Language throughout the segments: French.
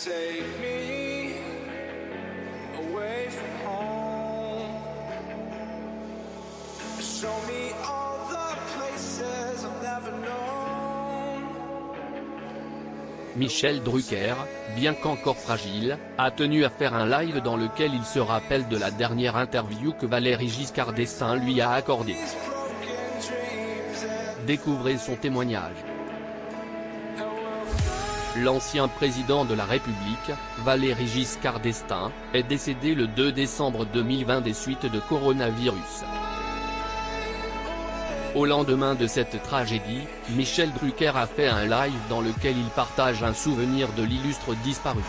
Take me away from home. Show me all the places I've never known. Michel Drucker, bien qu'encore fragile, a tenu à faire un live dans lequel il se rappelle de la dernière interview que Valéry Giscard d'Estaing lui a accordée. Découvrez son témoignage. L'ancien président de la République, Valéry Giscard d'Estaing, est décédé le 2 décembre 2020 des suites de coronavirus. Au lendemain de cette tragédie, Michel Drucker a fait un live dans lequel il partage un souvenir de l'illustre disparu.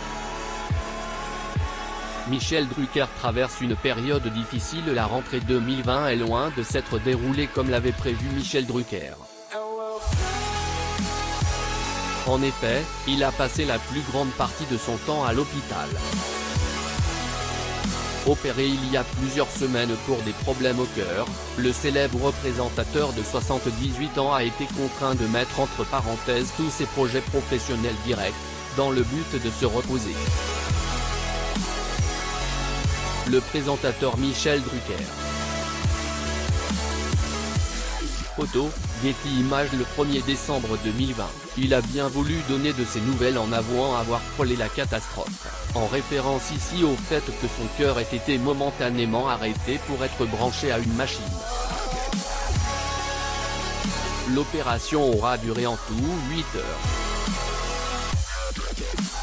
Michel Drucker traverse une période difficile. La rentrée 2020 est loin de s'être déroulée comme l'avait prévu Michel Drucker. En effet, il a passé la plus grande partie de son temps à l'hôpital. Opéré il y a plusieurs semaines pour des problèmes au cœur, le célèbre présentateur de 78 ans a été contraint de mettre entre parenthèses tous ses projets professionnels directs, dans le but de se reposer. Le présentateur Michel Drucker. Photo, Getty Images. Le 1er décembre 2020, il a bien voulu donner de ses nouvelles en avouant avoir frôlé la catastrophe, en référence ici au fait que son cœur ait été momentanément arrêté pour être branché à une machine. L'opération aura duré en tout 8 heures.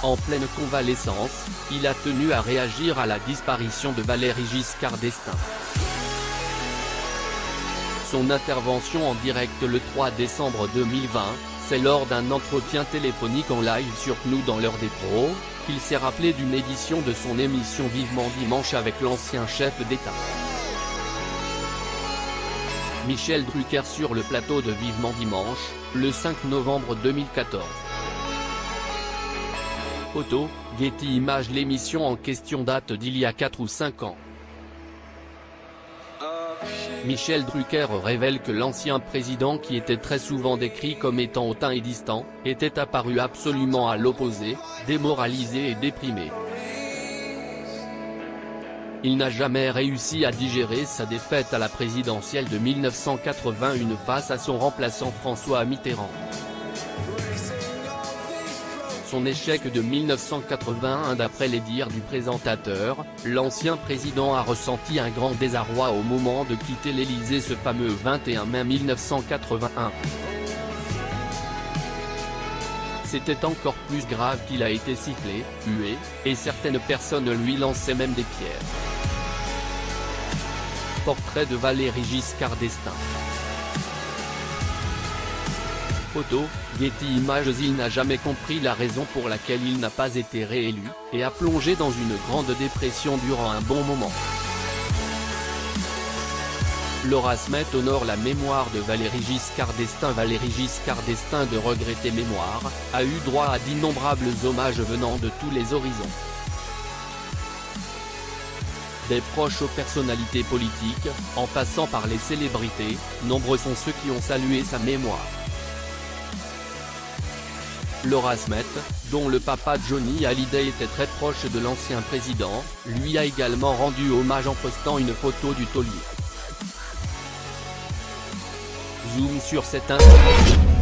En pleine convalescence, il a tenu à réagir à la disparition de Valéry Giscard d'Estaing. Son intervention en direct le 3 décembre 2020, c'est lors d'un entretien téléphonique en live sur CNews dans l'heure des pros, qu'il s'est rappelé d'une édition de son émission Vivement Dimanche avec l'ancien chef d'État. Michel Drucker sur le plateau de Vivement Dimanche, le 5 novembre 2014. Photo, Getty Images. L'émission en question date d'il y a 4 ou 5 ans. Michel Drucker révèle que l'ancien président, qui était très souvent décrit comme étant hautain et distant, était apparu absolument à l'opposé, démoralisé et déprimé. Il n'a jamais réussi à digérer sa défaite à la présidentielle de 1981 face à son remplaçant François Mitterrand. Son échec de 1981. D'après les dires du présentateur, l'ancien président a ressenti un grand désarroi au moment de quitter l'Élysée ce fameux 21 mai 1981. C'était encore plus grave qu'il a été sifflé, hué, et certaines personnes lui lançaient même des pierres. Portrait de Valéry Giscard d'Estaing. Photo, Getty Images. Il n'a jamais compris la raison pour laquelle il n'a pas été réélu, et a plongé dans une grande dépression durant un bon moment. Laura Smet honore la mémoire de Valéry Giscard d'Estaing. Valéry Giscard d'Estaing, de regrettée mémoire, a eu droit à d'innombrables hommages venant de tous les horizons. Des proches aux personnalités politiques, en passant par les célébrités, nombreux sont ceux qui ont salué sa mémoire. Laura Smet, dont le papa Johnny Hallyday était très proche de l'ancien président, lui a également rendu hommage en postant une photo du taulier. Zoom sur cette information.